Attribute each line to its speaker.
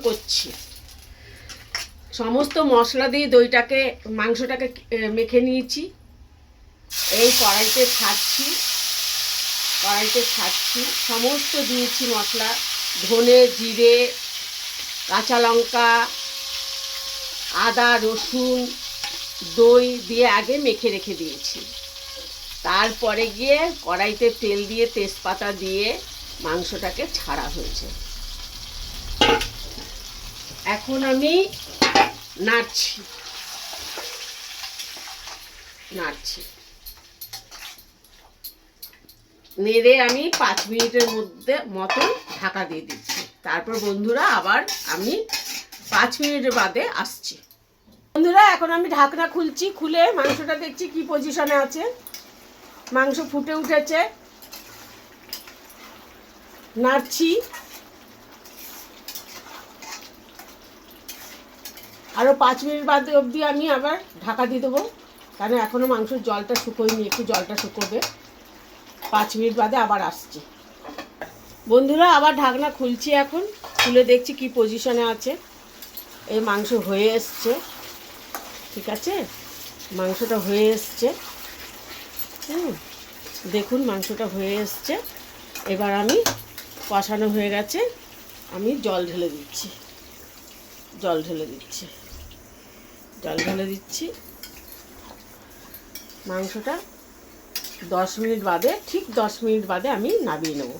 Speaker 1: করছি। সমস্ত মশলা দিয়ে দইটাকে মাংসটাকে মেখে নিয়েছি। এই কড়াইতে ছাড়ছি সমস্ত দিয়েছি মশলা, ধনে জিরে কাঁচা লঙ্কা আদা রসুন দই দিয়ে আগে মেখে রেখে দিয়েছি। তারপরে গিয়ে কড়াইতে তেল দিয়ে তেজপাতা দিয়ে মাংসটাকে ছাড়া হয়েছে। এখন আমি নাড়ছি নেড়ে আমি 5 মিনিটের মতো ঢাকা দিয়ে দিচ্ছি। তারপর বন্ধুরা আবার আমি 5 মিনিটের বাদে আসছি। বন্ধুরা এখন আমি ঢাকনা খুলছি, খুলে মাংসটা দেখছি কি পজিশনে আছে। মাংস ফুটে উঠেছে, নাড়ছি। আরও 5 মিনিট বাদে অবধি আমি আবার ঢাকা দিয়ে দেবো, কারণ এখনও মাংসের জলটা শুকোয়নি, একটু জলটা শুকোবে। 5 মিনিট বাদে আবার আসছি। বন্ধুরা আবার ঢাকনা খুলছি, এখন খুলে দেখছি কি পজিশনে আছে। এই মাংস হয়ে এসছে, ঠিক আছে, মাংসটা হয়ে এসছে। দেখুন মাংসটা হয়ে এসছে। এবার আমি কষানো হয়ে গেছে, আমি জল ঢেলে দিচ্ছি। মাংসটা 10 মিনিট বাদে, ঠিক 10 মিনিট বাদে আমি নামিয়ে নেব।